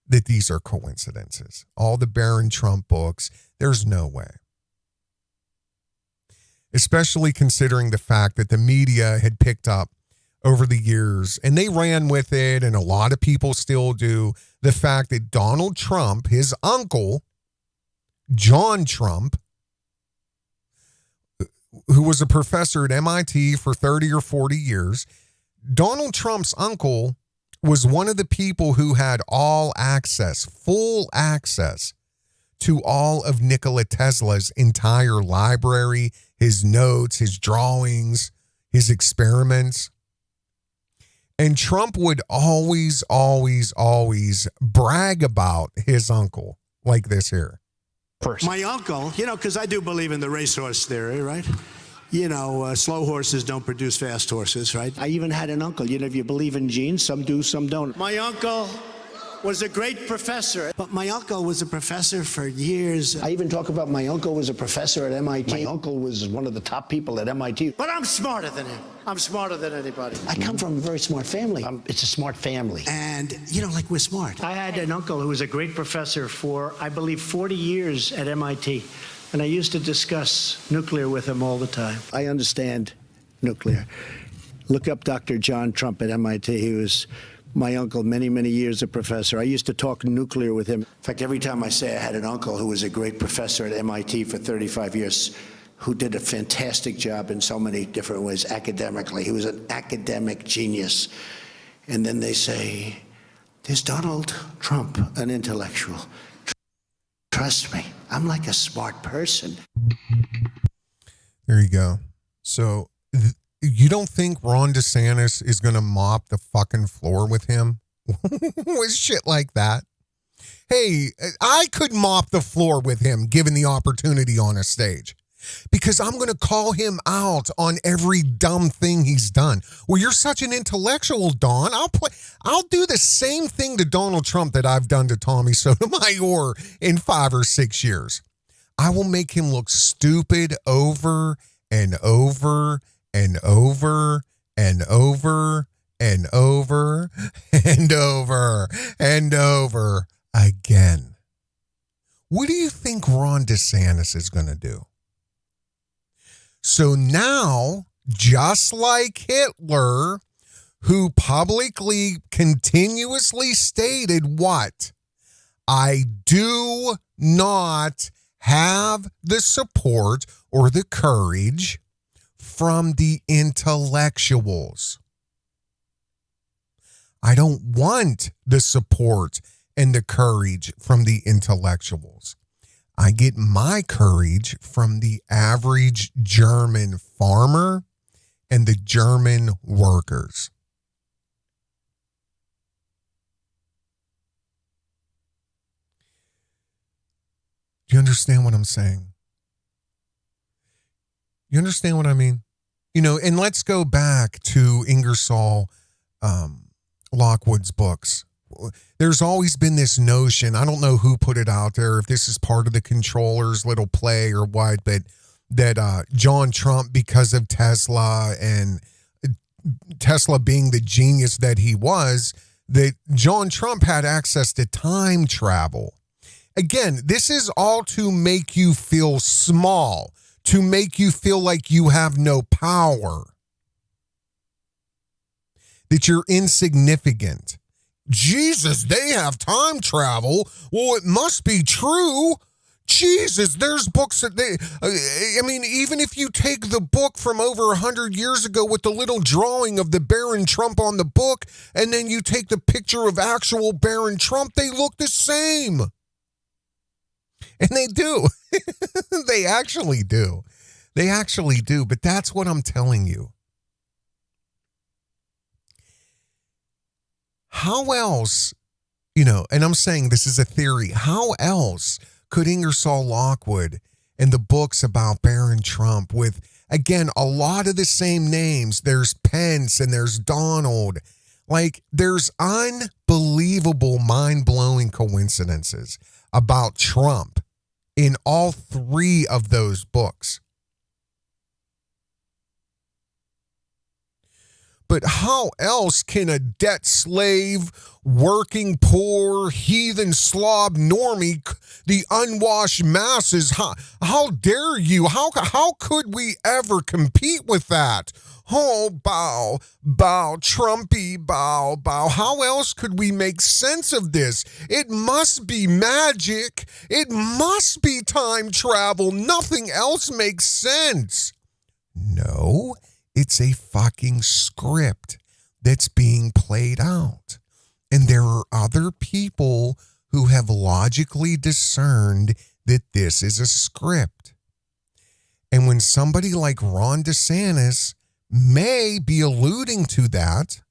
that these are coincidences. All the Barron Trump books, there's no way. Especially considering the fact that the media had picked up over the years, and they ran with it, and a lot of people still do, the fact that Donald Trump, his uncle, John Trump, who was a professor at MIT for 30 or 40 years, Donald Trump's uncle was one of the people who had full access to all of Nikola Tesla's entire library, his notes, his drawings, his experiments. And Trump would always brag about his uncle like this here. My uncle, because I do believe in the racehorse theory, right? Slow horses don't produce fast horses, right? I even had an uncle. If you believe in genes, some do, some don't. My uncle was a great professor. But my uncle was a professor for years. I even talk about my uncle was a professor at MIT. My uncle was one of the top people at MIT. But I'm smarter than him. I'm smarter than anybody. I come from a very smart family. It's a smart family. And, we're smart. I had an uncle who was a great professor for, I believe, 40 years at MIT. And I used to discuss nuclear with him all the time. I understand nuclear. Look up Dr. John Trump at MIT. He was my uncle, many, many years a professor. I used to talk nuclear with him. In fact, every time I say I had an uncle who was a great professor at MIT for 35 years, who did a fantastic job in so many different ways academically. He was an academic genius. And then they say, there's Donald Trump, an intellectual. Trust me, I'm like a smart person. There you go. So you don't think Ron DeSantis is going to mop the fucking floor with him with shit like that. Hey, I could mop the floor with him given the opportunity on a stage, because I'm going to call him out on every dumb thing he's done. Well, you're such an intellectual, Don. I'll do the same thing to Donald Trump that I've done to Tommy Sotomayor in 5 or 6 years. I will make him look stupid over and over and over and over and over and over and over again. What do you think Ron DeSantis is going to do? So now, just like Hitler, who publicly continuously stated what? I do not have the support or the courage from the intellectuals. I don't want the support and the courage from the intellectuals. I get my courage from the average German farmer and the German workers. Do you understand what I'm saying? You understand what I mean? You know, and let's go back to Ingersoll Lockwood's books. There's always been this notion, I don't know who put it out there, if this is part of the controller's little play or what, but that John Trump, because of Tesla and Tesla being the genius that he was, that John Trump had access to time travel. Again, this is all to make you feel small, to make you feel like you have no power, that you're insignificant. Jesus, they have time travel. Well, it must be true. Jesus, there's books that even if you take the book from over 100 years ago with the little drawing of the Baron Trump on the book, and then you take the picture of actual Baron Trump, they look the same. And they do. They actually do. They actually do. But that's what I'm telling you. How else, and I'm saying this is a theory, how else could Ingersoll Lockwood and the books about Baron Trump with, again, a lot of the same names, there's Pence and there's Donald, like there's unbelievable, mind-blowing coincidences about Trump in all 3 of those books. But how else can a debt slave, working poor, heathen slob normie, the unwashed masses, how dare you? How could we ever compete with that? Oh, bow, Trumpy, bow. How else could we make sense of this? It must be magic. It must be time travel. Nothing else makes sense. No. It's a fucking script that's being played out. And there are other people who have logically discerned that this is a script. And when somebody like Ron DeSantis may be alluding to that,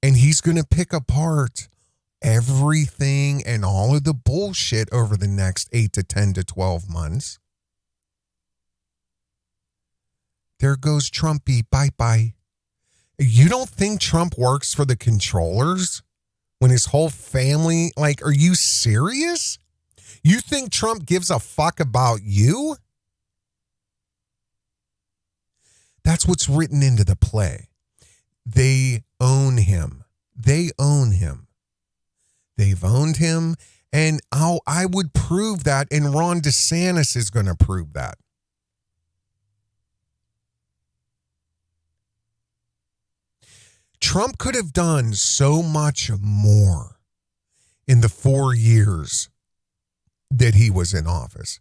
and he's going to pick apart everything and all of the bullshit over the next 8 to 10 to 12 months, there goes Trumpy, bye-bye. You don't think Trump works for the controllers when his whole family, are you serious? You think Trump gives a fuck about you? That's what's written into the play. They own him. They own him. They've owned him, and I would prove that, and Ron DeSantis is going to prove that. Trump could have done so much more in the 4 years that he was in office.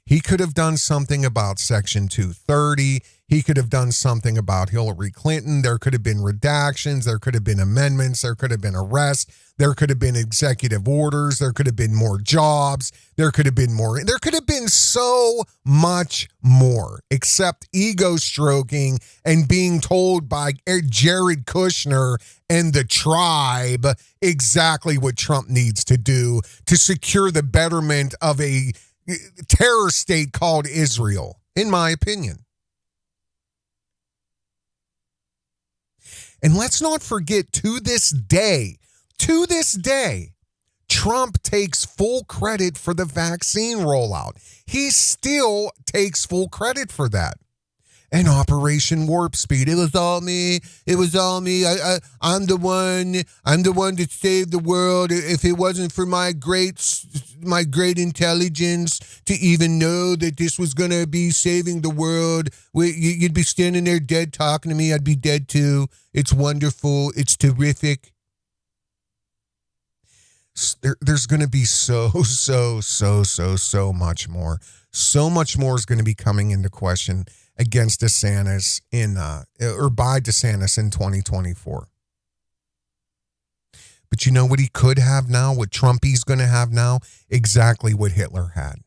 He could have done something about Section 230. He could have done something about Hillary Clinton. There could have been redactions. There could have been amendments. There could have been arrests. There could have been executive orders. There could have been more jobs. There could have been more. There could have been so much more, except ego stroking and being told by Jared Kushner and the tribe exactly what Trump needs to do to secure the betterment of a terror state called Israel, in my opinion. And let's not forget, to this day, Trump takes full credit for the vaccine rollout. He still takes full credit for that. And Operation Warp Speed, it was all me. It was all me. I'm the one that saved the world. If it wasn't for my great intelligence to even know that this was going to be saving the world, you'd be standing there dead talking to me. I'd be dead too. It's wonderful. It's terrific. There's going to be so much more. So much more is going to be coming into question against DeSantis by DeSantis in 2024. But you know what he could have now? What Trumpy's going to have now? Exactly what Hitler had.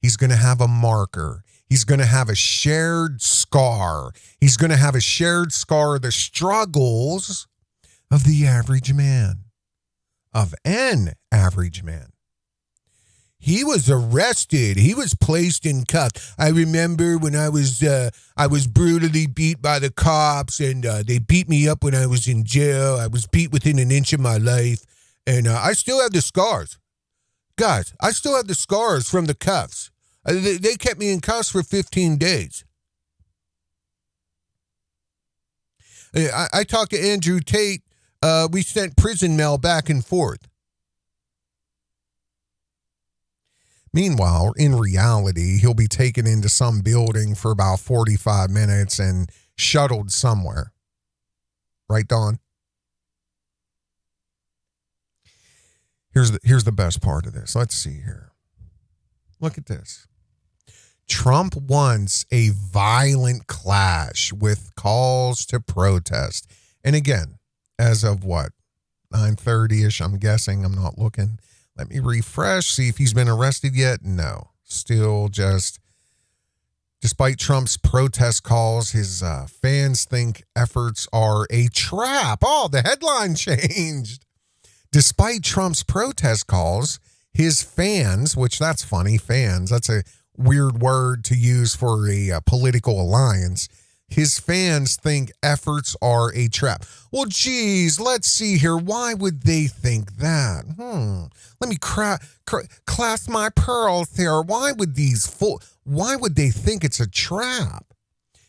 He's going to have a marker. He's going to have a shared scar. He's going to have a shared scar of the struggles of the average man. Of an average man. He was arrested. He was placed in cuffs. I remember when I was brutally beat by the cops, and they beat me up when I was in jail. I was beat within an inch of my life, and I still have the scars. Guys, I still have the scars from the cuffs. They kept me in cuffs for 15 days. I talked to Andrew Tate. We sent prison mail back and forth. Meanwhile, in reality, he'll be taken into some building for about 45 minutes and shuttled somewhere. Right, Dawn? Here's the best part of this. Let's see here. Look at this. Trump wants a violent clash with calls to protest. And again, as of what? 9:30-ish, I'm guessing. I'm not looking. Let me refresh, see if he's been arrested yet. No, still just, despite Trump's protest calls, his fans think efforts are a trap. Oh, the headline changed. Despite Trump's protest calls, his fans, which that's funny, fans, that's a weird word to use for a political alliance. His fans think efforts are a trap. Well, geez, let's see here. Why would they think that? Let me clasp my pearls here. Why would they think it's a trap?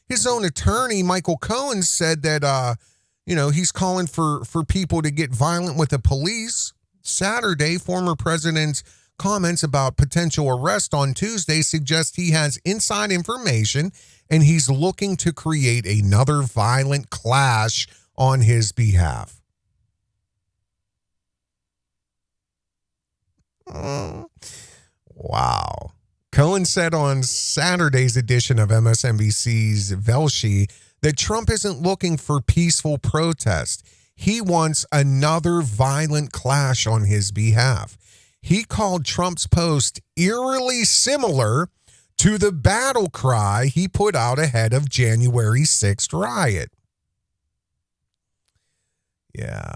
His own attorney, Michael Cohen, said that, he's calling for people to get violent with the police. Saturday, former president's comments about potential arrest on Tuesday suggest he has inside information and he's looking to create another violent clash on his behalf. Wow. Cohen said on Saturday's edition of MSNBC's Velshi that Trump isn't looking for peaceful protest. He wants another violent clash on his behalf. He called Trump's post eerily similar to the battle cry he put out ahead of January 6th riot. Yeah.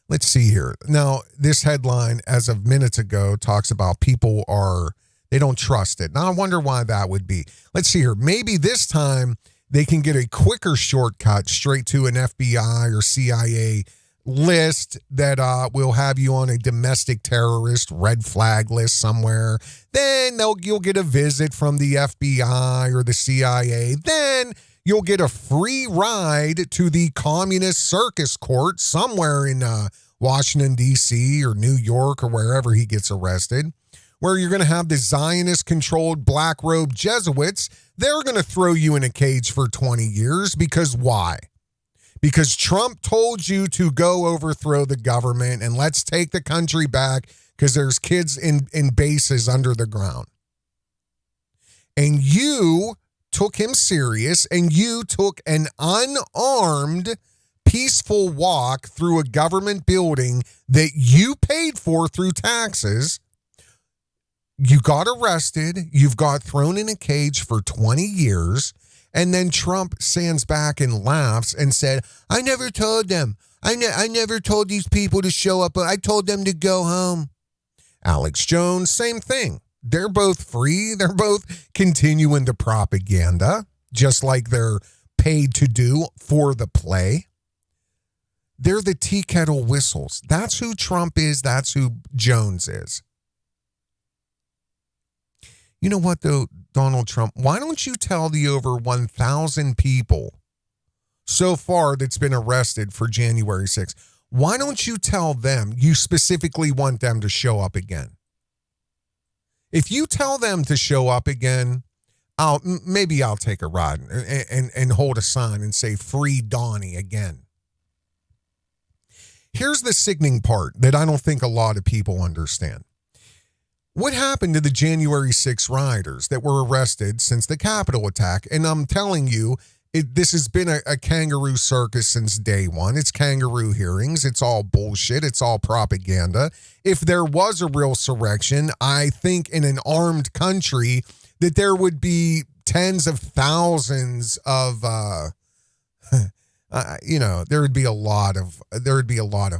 Let's see here. Now, this headline, as of minutes ago, talks about they don't trust it. Now, I wonder why that would be. Let's see here. Maybe this time they can get a quicker shortcut straight to an FBI or CIA list that will have you on a domestic terrorist red flag list somewhere. Then you'll get a visit from the FBI or the CIA. Then you'll get a free ride to the communist circus court somewhere in Washington, D.C. or New York or wherever he gets arrested, where you're going to have the Zionist-controlled black robe Jesuits. They're going to throw you in a cage for 20 years because why? because Trump told you to go overthrow the government and let's take the country back because there's kids in bases under the ground. And you took him serious, and you took an unarmed, peaceful walk through a government building that you paid for through taxes. You got arrested. You've got thrown in a cage for 20 years. And then Trump stands back and laughs and said, I never told them. I never told these people to show up. I told them to go home. Alex Jones, same thing. They're both free. They're both continuing the propaganda, just like they're paid to do for the play. They're the tea kettle whistles. That's who Trump is. That's who Jones is. You know what, though, Donald Trump? Why don't you tell the over 1,000 people so far that's been arrested for January 6th? Why don't you tell them you specifically want them to show up again? If you tell them to show up again, maybe I'll take a ride and hold a sign and say, free Donnie again. Here's the sickening part that I don't think a lot of people understand. What happened to the January 6 rioters that were arrested since the Capitol attack? And I'm telling you, this has been a kangaroo circus since day one. It's kangaroo hearings. It's all bullshit. It's all propaganda. If there was a real surrection, I think in an armed country that there would be tens of thousands of, there would be a lot of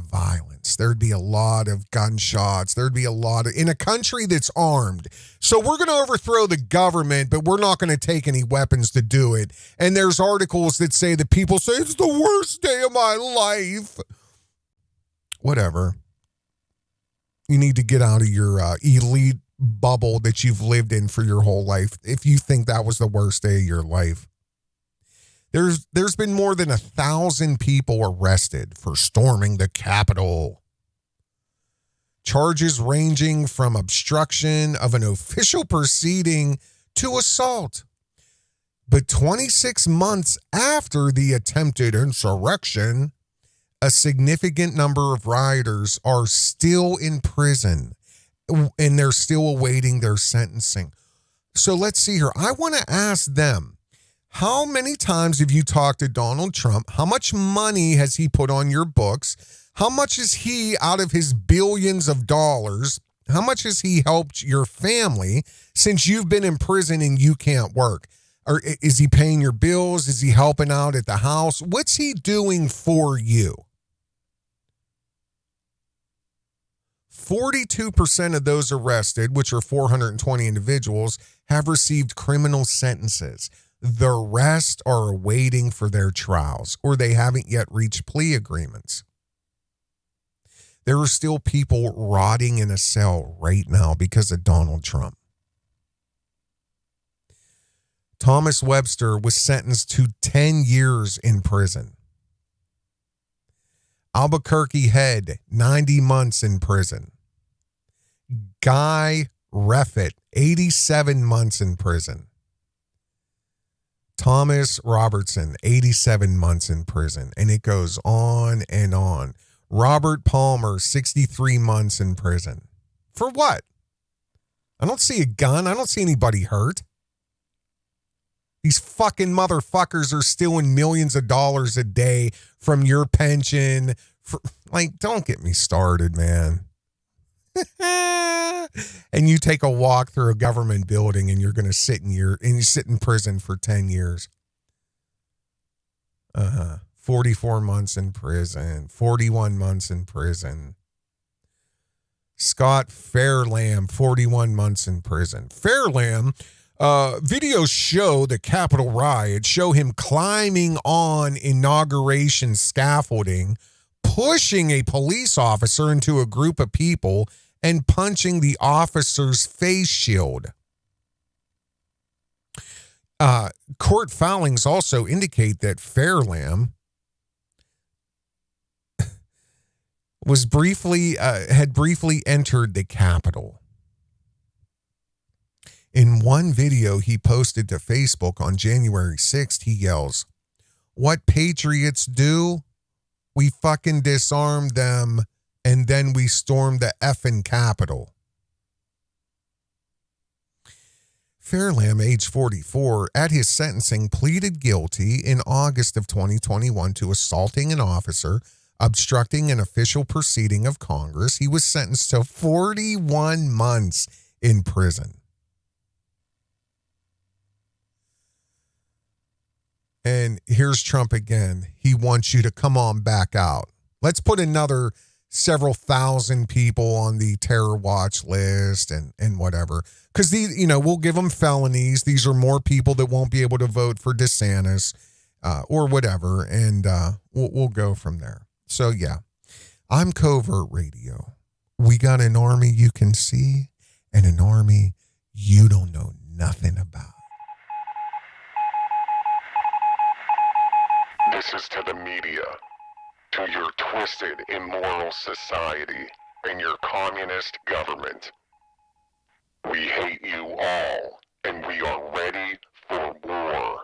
violence. There'd be a lot of gunshots. There'd be a lot of, in a country that's armed. So we're going to overthrow the government, but we're not going to take any weapons to do it. And there's articles that say that people say it's the worst day of my life. Whatever. You need to get out of your elite bubble that you've lived in for your whole life if you think that was the worst day of your life. There's been more than 1,000 people arrested for storming the Capitol. Charges ranging from obstruction of an official proceeding to assault. But 26 months after the attempted insurrection, a significant number of rioters are still in prison and they're still awaiting their sentencing. So let's see here. I want to ask them, how many times have you talked to Donald Trump? How much money has he put on your books? How much is he out of his billions of dollars? How much has he helped your family since you've been in prison and you can't work? Or is he paying your bills? Is he helping out at the house? What's he doing for you? 42% of those arrested, which are 420 individuals, have received criminal sentences. The rest are waiting for their trials, or they haven't yet reached plea agreements. There are still people rotting in a cell right now because of Donald Trump. Thomas Webster was sentenced to 10 years in prison. Albuquerque Head, 90 months in prison. Guy Reffitt, 87 months in prison. Thomas Robertson, 87 months in prison. And it goes on and on. Robert Palmer, 63 months in prison. For what? I don't see a gun. I don't see anybody hurt. These fucking motherfuckers are stealing millions of dollars a day from your pension. Don't get me started, man. And you take a walk through a government building and you're going to sit in prison for 10 years. 44 months in prison, 41 months in prison. Scott Fairlamb, 41 months in prison. Fairlamb, videos show the Capitol riot, show him climbing on inauguration scaffolding, pushing a police officer into a group of people and punching the officer's face shield. Court filings also indicate that Fairlamb had briefly entered the Capitol. In one video he posted to Facebook on January 6th, he yells, what patriots do? We fucking disarm them and then we storm the effing Capitol. Fairlamb, age 44, at his sentencing pleaded guilty in August of 2021 to assaulting an officer, obstructing an official proceeding of Congress. He was sentenced to 41 months in prison. And here's Trump again. He wants you to come on back out. Let's put another several thousand people on the terror watch list and whatever. Because we'll give them felonies. These are more people that won't be able to vote for DeSantis or whatever. And we'll go from there. So, yeah, I'm Covert Radio. We got an army you can see and an army you don't know nothing about. This is to the media, to your twisted, immoral society, and your communist government. We hate you all, and we are ready for war.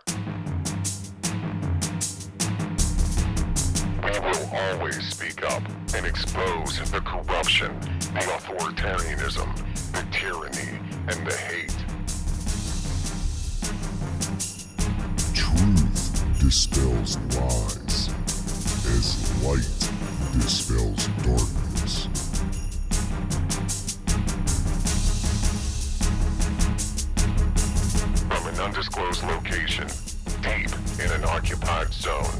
We will always speak up and expose the corruption, the authoritarianism, the tyranny, and the hate. Truth dispels lies as light dispels darkness. From an undisclosed location, deep in an occupied zone,